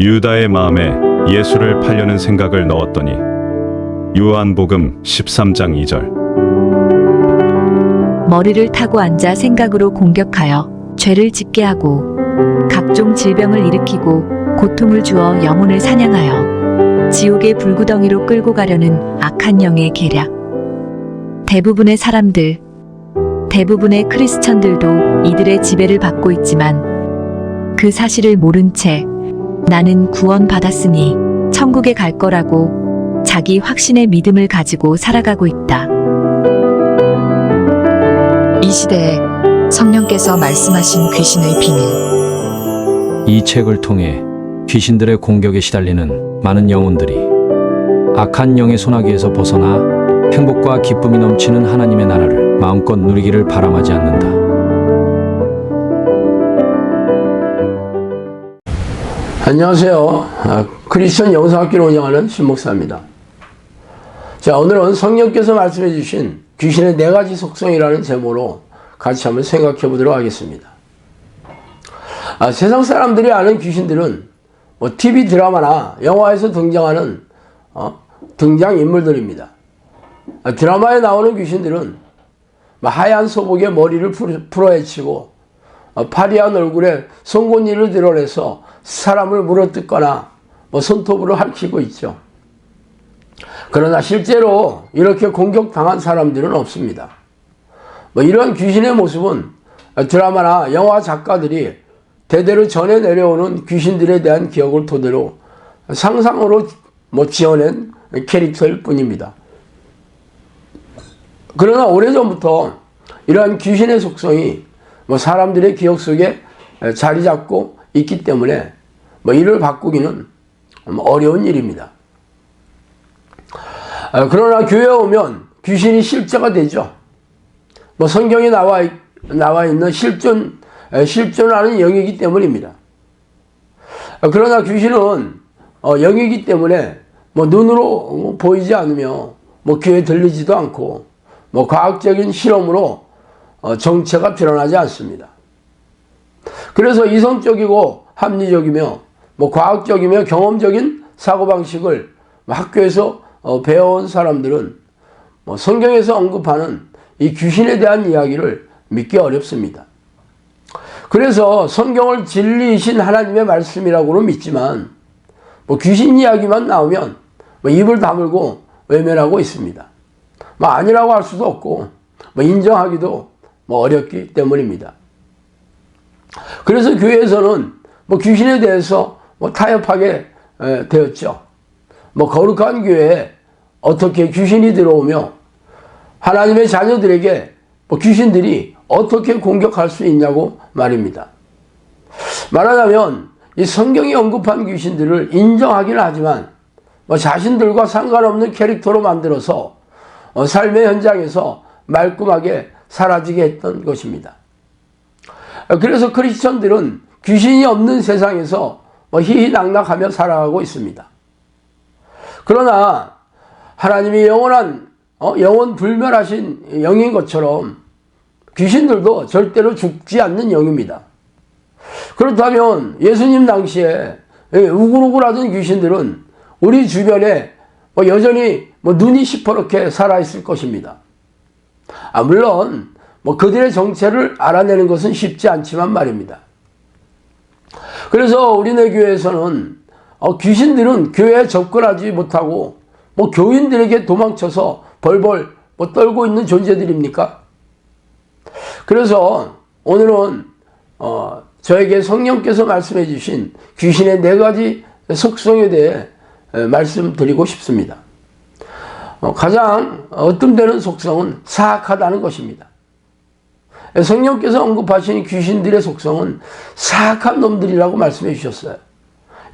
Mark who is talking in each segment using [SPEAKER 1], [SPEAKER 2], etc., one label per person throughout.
[SPEAKER 1] 유다의 마음에 예수를 팔려는 생각을 넣었더니 요한복음 13장 2절.
[SPEAKER 2] 머리를 타고 앉아 생각으로 공격하여 죄를 짓게 하고 각종 질병을 일으키고 고통을 주어 영혼을 사냥하여 지옥의 불구덩이로 끌고 가려는 악한 영의 계략. 대부분의 사람들, 대부분의 크리스천들도 이들의 지배를 받고 있지만 그 사실을 모른 채 나는 구원받았으니 천국에 갈 거라고 자기 확신의 믿음을 가지고 살아가고 있다.
[SPEAKER 3] 이 시대에 성령께서 말씀하신 귀신의 비밀.
[SPEAKER 4] 이 책을 통해 귀신들의 공격에 시달리는 많은 영혼들이 악한 영의 소나기에서 벗어나 행복과 기쁨이 넘치는 하나님의 나라를 마음껏 누리기를 바람하지 않는다.
[SPEAKER 5] 안녕하세요. 크리스천 영성학교를 운영하는 신목사입니다. 자, 오늘은 성령께서 말씀해 주신 귀신의 4가지 속성이라는 제목으로 같이 한번 생각해 보도록 하겠습니다. 세상 사람들이 아는 귀신들은 TV 드라마나 영화에서 등장하는 등장인물들입니다. 드라마에 나오는 귀신들은 하얀 소복에 머리를 풀어헤치고 파리한 얼굴에 송곳니를 드러내서 사람을 물어뜯거나 손톱으로 핥히고 있죠. 그러나 실제로 이렇게 공격당한 사람들은 없습니다. 이러한 귀신의 모습은 드라마나 영화 작가들이 대대로 전해 내려오는 귀신들에 대한 기억을 토대로 상상으로 지어낸 캐릭터일 뿐입니다. 그러나 오래전부터 이러한 귀신의 속성이 사람들의 기억 속에 자리 잡고 있기 때문에 이를 바꾸기는 어려운 일입니다. 그러나 교회에 오면 귀신이 실제가 되죠. 성경에 나와 있는 실존하는 영이기 때문입니다. 그러나 귀신은 영이기 때문에 눈으로 보이지 않으며 귀에 들리지도 않고 과학적인 실험으로 정체가 드러나지 않습니다. 그래서 이성적이고 합리적이며 과학적이며 경험적인 사고방식을 학교에서 배워온 사람들은 성경에서 언급하는 이 귀신에 대한 이야기를 믿기 어렵습니다. 그래서 성경을 진리이신 하나님의 말씀이라고는 믿지만 귀신 이야기만 나오면 입을 다물고 외면하고 있습니다. 아니라고 할 수도 없고 인정하기도 어렵기 때문입니다. 그래서 교회에서는 귀신에 대해서 타협하게 되었죠. 거룩한 교회에 어떻게 귀신이 들어오며 하나님의 자녀들에게 귀신들이 어떻게 공격할 수 있냐고 말입니다. 말하자면 이 성경이 언급한 귀신들을 인정하기는 하지만 자신들과 상관없는 캐릭터로 만들어서 삶의 현장에서 말끔하게 사라지게 했던 것입니다. 그래서 크리스천들은 귀신이 없는 세상에서 희희낙낙하며 살아가고 있습니다. 그러나 하나님이 영원한 영원 불멸하신 영인 것처럼 귀신들도 절대로 죽지 않는 영입니다. 그렇다면 예수님 당시에 우글우글하던 귀신들은 우리 주변에 여전히 눈이 시퍼렇게 살아있을 것입니다. 물론 그들의 정체를 알아내는 것은 쉽지 않지만 말입니다. 그래서 우리네 교회에서는 귀신들은 교회에 접근하지 못하고 교인들에게 도망쳐서 벌벌 떨고 있는 존재들입니까? 그래서 오늘은 저에게 성령께서 말씀해 주신 귀신의 4가지 속성에 대해 말씀드리고 싶습니다. 가장 어뜸되는 속성은 사악하다는 것입니다. 성령께서 언급하신 귀신들의 속성은 사악한 놈들이라고 말씀해 주셨어요.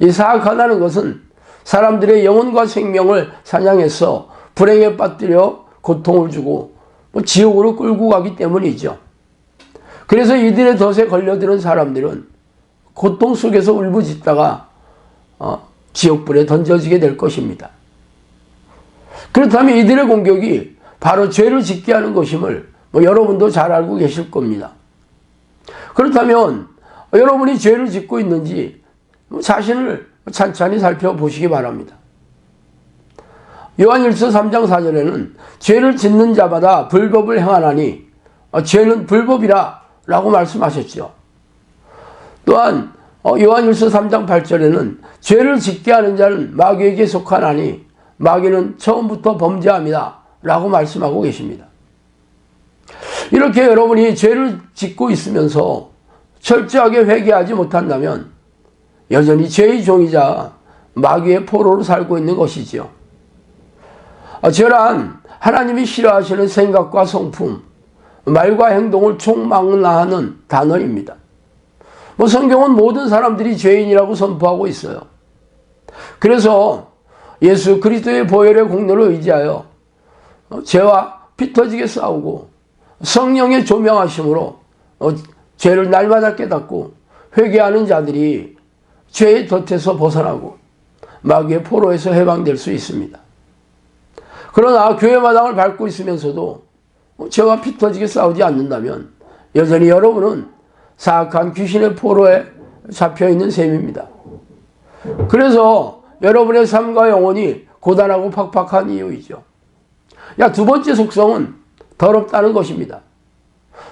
[SPEAKER 5] 이 사악하다는 것은 사람들의 영혼과 생명을 사냥해서 불행에 빠뜨려 고통을 주고 지옥으로 끌고 가기 때문이죠. 그래서 이들의 덫에 걸려드는 사람들은 고통 속에서 울부짖다가 지옥불에 던져지게 될 것입니다. 그렇다면 이들의 공격이 바로 죄를 짓게 하는 것임을 여러분도 잘 알고 계실 겁니다. 그렇다면 여러분이 죄를 짓고 있는지 자신을 찬찬히 살펴보시기 바랍니다. 요한일서 3장 4절에는 죄를 짓는 자마다 불법을 행하나니 죄는 불법이라 라고 말씀하셨죠. 또한 요한일서 3장 8절에는 죄를 짓게 하는 자는 마귀에게 속하나니 마귀는 처음부터 범죄합니다 라고 말씀하고 계십니다. 이렇게 여러분이 죄를 짓고 있으면서 철저하게 회개하지 못한다면 여전히 죄의 종이자 마귀의 포로로 살고 있는 것이지요. 죄란 하나님이 싫어하시는 생각과 성품, 말과 행동을 총망라하는 단어입니다. 성경은 모든 사람들이 죄인이라고 선포하고 있어요. 그래서 예수 그리스도의 보혈의 공로를 의지하여 죄와 피 터지게 싸우고 성령의 조명하심으로 죄를 날마다 깨닫고 회개하는 자들이 죄의 덫에서 벗어나고 마귀의 포로에서 해방될 수 있습니다. 그러나 교회 마당을 밟고 있으면서도 죄와 피 터지게 싸우지 않는다면 여전히 여러분은 사악한 귀신의 포로에 잡혀있는 셈입니다. 그래서 여러분의 삶과 영혼이 고단하고 팍팍한 이유이죠. 두 번째 속성은 더럽다는 것입니다.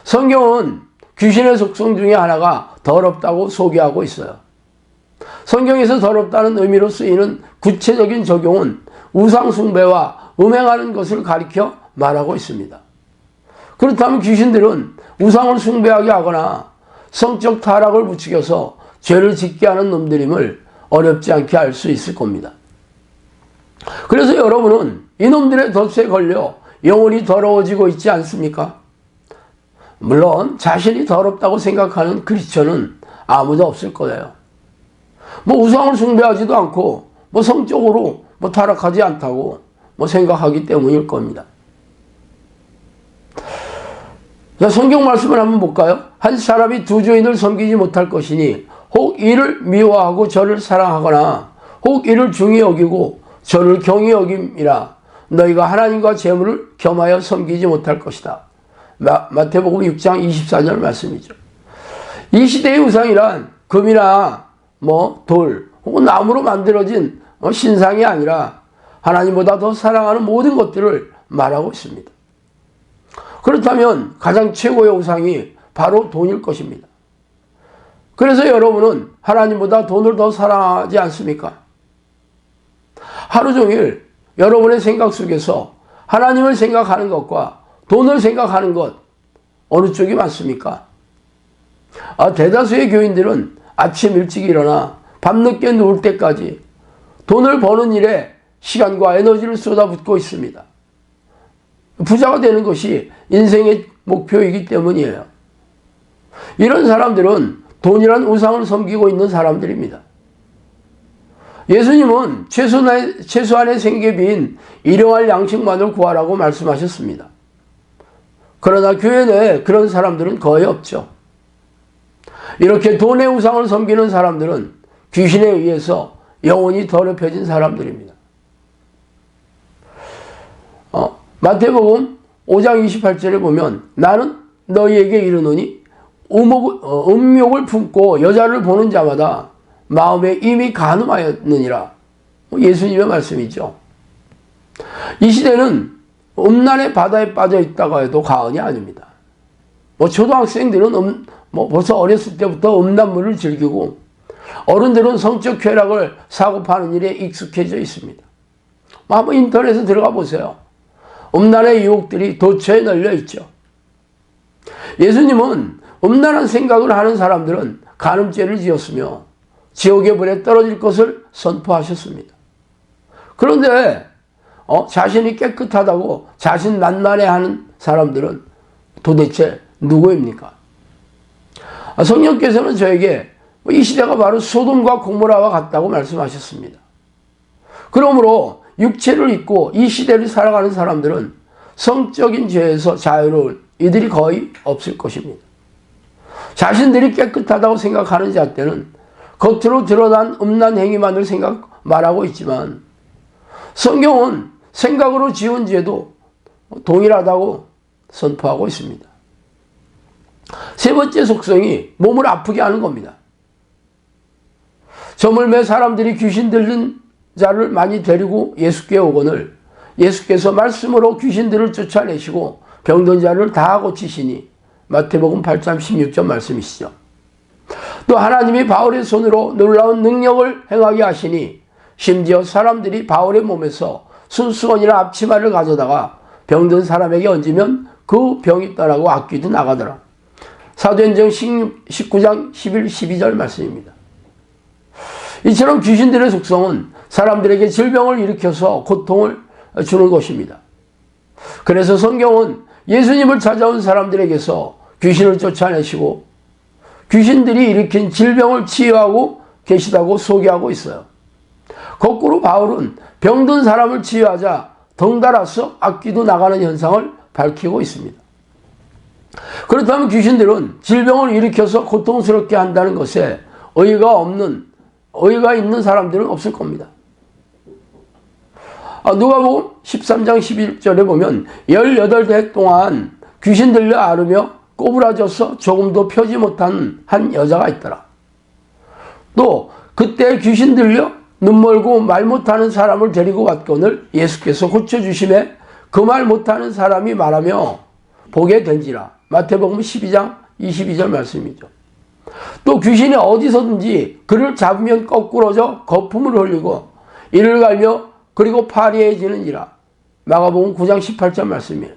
[SPEAKER 5] 성경은 귀신의 속성 중에 하나가 더럽다고 소개하고 있어요. 성경에서 더럽다는 의미로 쓰이는 구체적인 적용은 우상숭배와 음행하는 것을 가리켜 말하고 있습니다. 그렇다면 귀신들은 우상을 숭배하게 하거나 성적 타락을 부추겨서 죄를 짓게 하는 놈들임을 어렵지 않게 알 수 있을 겁니다. 그래서 여러분은 이놈들의 덫에 걸려 영혼이 더러워지고 있지 않습니까? 물론 자신이 더럽다고 생각하는 크리스천은 아무도 없을 거예요. 우상을 숭배하지도 않고 성적으로 타락하지 않다고 생각하기 때문일 겁니다. 자, 성경 말씀을 한번 볼까요? 한 사람이 두 주인을 섬기지 못할 것이니 혹 이를 미워하고 저를 사랑하거나 혹 이를 중히 여기고 저를 경히 여김이라 너희가 하나님과 재물을 겸하여 섬기지 못할 것이다. 마태복음 6장 24절 말씀이죠. 이 시대의 우상이란 금이나 돌 혹은 나무로 만들어진 신상이 아니라 하나님보다 더 사랑하는 모든 것들을 말하고 있습니다. 그렇다면 가장 최고의 우상이 바로 돈일 것입니다. 그래서 여러분은 하나님보다 돈을 더 사랑하지 않습니까? 하루 종일 여러분의 생각 속에서 하나님을 생각하는 것과 돈을 생각하는 것 어느 쪽이 많습니까? 대다수의 교인들은 아침 일찍 일어나 밤늦게 누울 때까지 돈을 버는 일에 시간과 에너지를 쏟아붓고 있습니다. 부자가 되는 것이 인생의 목표이기 때문이에요. 이런 사람들은 돈이란 우상을 섬기고 있는 사람들입니다. 예수님은 최소한의 생계비인 일용할 양식만을 구하라고 말씀하셨습니다. 그러나 교회 내에 그런 사람들은 거의 없죠. 이렇게 돈의 우상을 섬기는 사람들은 귀신에 의해서 영혼이 더럽혀진 사람들입니다. 마태복음 5장 28절에 보면 나는 너희에게 이르노니 음욕을 품고 여자를 보는 자마다 마음에 이미 간음하였느니라. 예수님의 말씀이죠. 이 시대는 음란의 바다에 빠져 있다고 해도 과언이 아닙니다. 초등학생들은 벌써 어렸을 때부터 음란물을 즐기고 어른들은 성적 쾌락을 사고 파는 일에 익숙해져 있습니다. 한번 인터넷에 들어가 보세요. 음란의 유혹들이 도처에 널려 있죠. 예수님은 음란한 생각을 하는 사람들은 간음죄를 지었으며 지옥의 불에 떨어질 것을 선포하셨습니다. 그런데 자신이 깨끗하다고 자신 만만해하는 사람들은 도대체 누구입니까? 성령께서는 저에게 이 시대가 바로 소돔과 고모라와 같다고 말씀하셨습니다. 그러므로 육체를 입고 이 시대를 살아가는 사람들은 성적인 죄에서 자유로운 이들이 거의 없을 것입니다. 자신들이 깨끗하다고 생각하는 자들은 겉으로 드러난 음란 행위만을 말하고 있지만 성경은 생각으로 지은 죄도 동일하다고 선포하고 있습니다. 세 번째 속성이 몸을 아프게 하는 겁니다. 저물매 사람들이 귀신 들린 자를 많이 데리고 예수께 오거늘 예수께서 말씀으로 귀신들을 쫓아내시고 병든 자를 다 고치시니 마태복음 8장 16절 말씀이시죠. 또 하나님이 바울의 손으로 놀라운 능력을 행하게 하시니 심지어 사람들이 바울의 몸에서 순수건이나 앞치마를 가져다가 병든 사람에게 얹으면 그 병이 떠나고 악귀도 나가더라. 사도행전 19장 11, 12절 말씀입니다. 이처럼 귀신들의 속성은 사람들에게 질병을 일으켜서 고통을 주는 것입니다. 그래서 성경은 예수님을 찾아온 사람들에게서 귀신을 쫓아내시고 귀신들이 일으킨 질병을 치유하고 계시다고 소개하고 있어요. 거꾸로 바울은 병든 사람을 치유하자 덩달아서 악귀도 나가는 현상을 밝히고 있습니다. 그렇다면 귀신들은 질병을 일으켜서 고통스럽게 한다는 것에 의의가 있는 사람들은 없을 겁니다. 누가복음 13장 11절에 보면 18대 동안 귀신 들려 앓으며 꼬부라져서 조금도 펴지 못한 한 여자가 있더라. 또 그때 귀신 들려 눈 멀고 말 못하는 사람을 데리고 왔거늘 예수께서 고쳐주심에 그 말 못하는 사람이 말하며 보게 된지라. 마태복음 12장 22절 말씀이죠. 또 귀신이 어디서든지 그를 잡으면 거꾸러져 거품을 흘리고 이를 갈며 그리고 파리해지는지라. 마가복음 9장 18절 말씀이에요.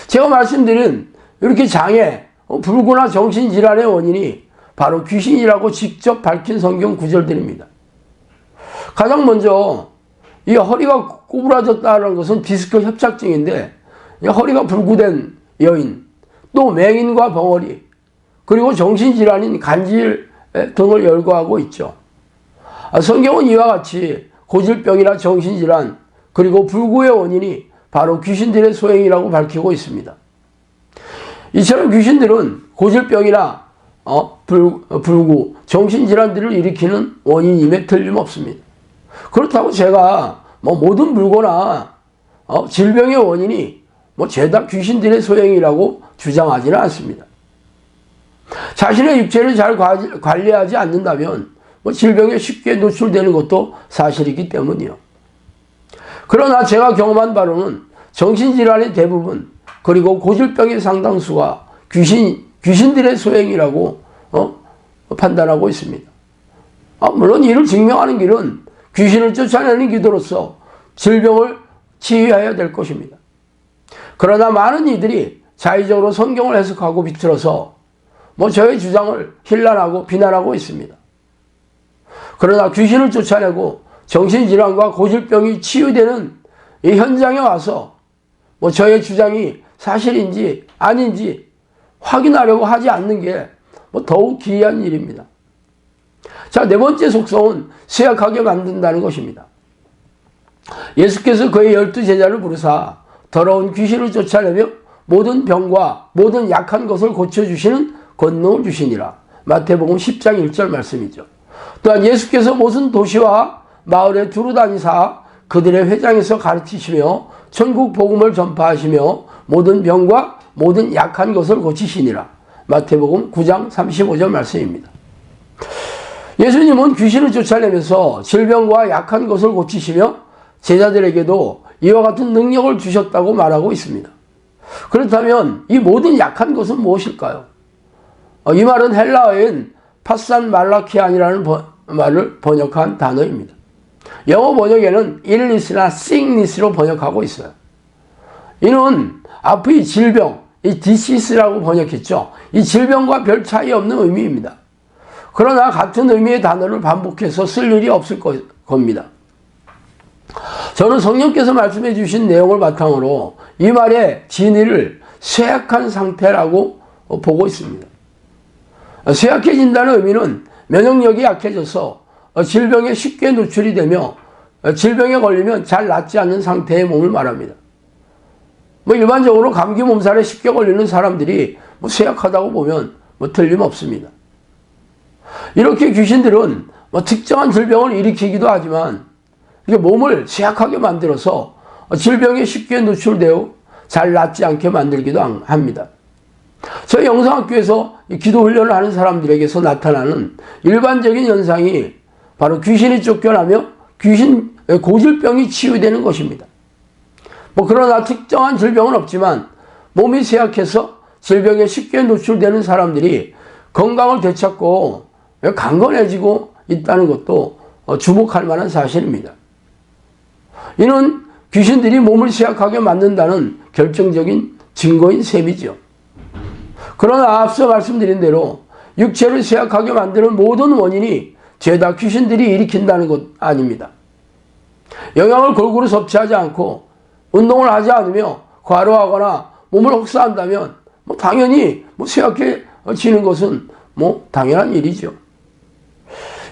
[SPEAKER 5] 제가 말씀드린 이렇게 장애, 불구나 정신질환의 원인이 바로 귀신이라고 직접 밝힌 성경 구절들입니다. 가장 먼저 이 허리가 꼬부라졌다는 것은 디스크 협착증인데 허리가 불구된 여인, 또 맹인과 벙어리, 그리고 정신질환인 간질 등을 열거하고 있죠. 성경은 이와 같이 고질병이나 정신질환, 그리고 불구의 원인이 바로 귀신들의 소행이라고 밝히고 있습니다. 이처럼 귀신들은 고질병이나 불구, 정신질환들을 일으키는 원인임에 틀림없습니다. 그렇다고 제가 모든 불구나 질병의 원인이 죄다 귀신들의 소행이라고 주장하지는 않습니다. 자신의 육체를 잘 관리하지 않는다면 질병에 쉽게 노출되는 것도 사실이기 때문이요. 그러나 제가 경험한 바로는 정신질환의 대부분, 그리고 고질병의 상당수가 귀신들의 소행이라고 판단하고 있습니다. 물론 이를 증명하는 길은 귀신을 쫓아내는 기도로서 질병을 치유해야 될 것입니다. 그러나 많은 이들이 자의적으로 성경을 해석하고 비틀어서 저의 주장을 힐난하고 비난하고 있습니다. 그러나 귀신을 쫓아내고 정신질환과 고질병이 치유되는 이 현장에 와서 저의 주장이 사실인지 아닌지 확인하려고 하지 않는 게 더욱 기이한 일입니다. 자, 네 번째 속성은 쇠약하게 만든다는 것입니다. 예수께서 그의 12제자를 부르사 더러운 귀신을 쫓아내며 모든 병과 모든 약한 것을 고쳐주시는 권능을 주시니라. 마태복음 10장 1절 말씀이죠. 또한 예수께서 모든 도시와 마을에 두루 다니사 그들의 회장에서 가르치시며 천국 복음을 전파하시며 모든 병과 모든 약한 것을 고치시니라. 마태복음 9장 35절 말씀입니다. 예수님은 귀신을 쫓아내면서 질병과 약한 것을 고치시며 제자들에게도 이와 같은 능력을 주셨다고 말하고 있습니다. 그렇다면 이 모든 약한 것은 무엇일까요? 이 말은 헬라어인 파산 말라키안이라는 말을 번역한 단어입니다. 영어 번역에는 illness나 sickness로 번역하고 있어요. 이는 앞의 질병, 이 disease라고 번역했죠. 이 질병과 별 차이 없는 의미입니다. 그러나 같은 의미의 단어를 반복해서 쓸 일이 없을 겁니다. 저는 성령께서 말씀해 주신 내용을 바탕으로 이 말의 진의를 쇠약한 상태라고 보고 있습니다. 쇠약해진다는 의미는 면역력이 약해져서 질병에 쉽게 노출이 되며 질병에 걸리면 잘 낫지 않는 상태의 몸을 말합니다. 일반적으로 감기 몸살에 쉽게 걸리는 사람들이 쇠약하다고 보면 틀림없습니다. 이렇게 귀신들은 특정한 질병을 일으키기도 하지만 몸을 쇠약하게 만들어서 질병에 쉽게 노출되어 잘 낫지 않게 만들기도 합니다. 저희 영성학교에서 기도 훈련을 하는 사람들에게서 나타나는 일반적인 현상이 바로 귀신이 쫓겨나며 고질병이 치유되는 것입니다. 그러나 특정한 질병은 없지만 몸이 쇠약해서 질병에 쉽게 노출되는 사람들이 건강을 되찾고 강건해지고 있다는 것도 주목할 만한 사실입니다. 이는 귀신들이 몸을 쇠약하게 만든다는 결정적인 증거인 셈이죠. 그러나 앞서 말씀드린 대로 육체를 쇠약하게 만드는 모든 원인이 죄다 귀신들이 일으킨다는 것 아닙니다. 영양을 골고루 섭취하지 않고 운동을 하지 않으며 과로하거나 몸을 혹사한다면 당연히 쇠약해지는 것은 당연한 일이죠.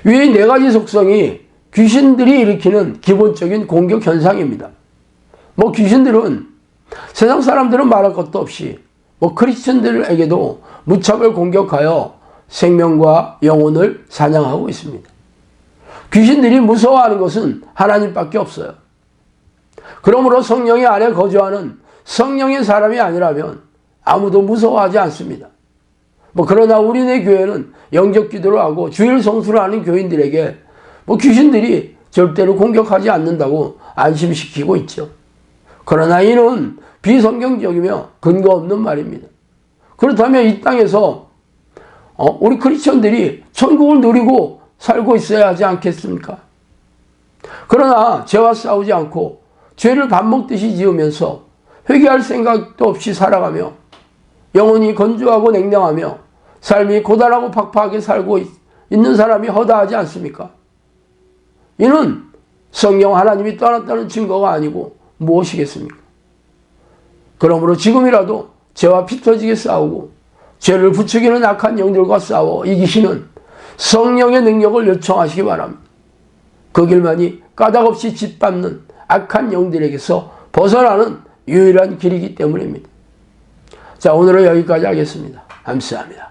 [SPEAKER 5] 위의 네 가지 속성이 귀신들이 일으키는 기본적인 공격 현상입니다. 귀신들은 세상 사람들은 말할 것도 없이 크리스천들에게도 무차별 공격하여 생명과 영혼을 사냥하고 있습니다. 귀신들이 무서워하는 것은 하나님밖에 없어요. 그러므로 성령의 안에 거주하는 성령의 사람이 아니라면 아무도 무서워하지 않습니다. 그러나 우리네 교회는 영적 기도를 하고 주일 성수를 하는 교인들에게 귀신들이 절대로 공격하지 않는다고 안심시키고 있죠. 그러나 이는 비성경적이며 근거 없는 말입니다. 그렇다면 이 땅에서 우리 크리스천들이 천국을 누리고 살고 있어야 하지 않겠습니까? 그러나 죄와 싸우지 않고 죄를 밥 먹듯이 지으면서 회개할 생각도 없이 살아가며 영혼이 건조하고 냉랭하며 삶이 고단하고 팍팍하게 살고 있는 사람이 허다하지 않습니까? 이는 성령 하나님이 떠났다는 증거가 아니고 무엇이겠습니까? 그러므로 지금이라도 죄와 피 터지게 싸우고 죄를 부추기는 악한 영들과 싸워 이기시는 성령의 능력을 요청하시기 바랍니다. 그 길만이 까닭없이 짓밟는 악한 영들에게서 벗어나는 유일한 길이기 때문입니다. 자, 오늘은 여기까지 하겠습니다. 감사합니다.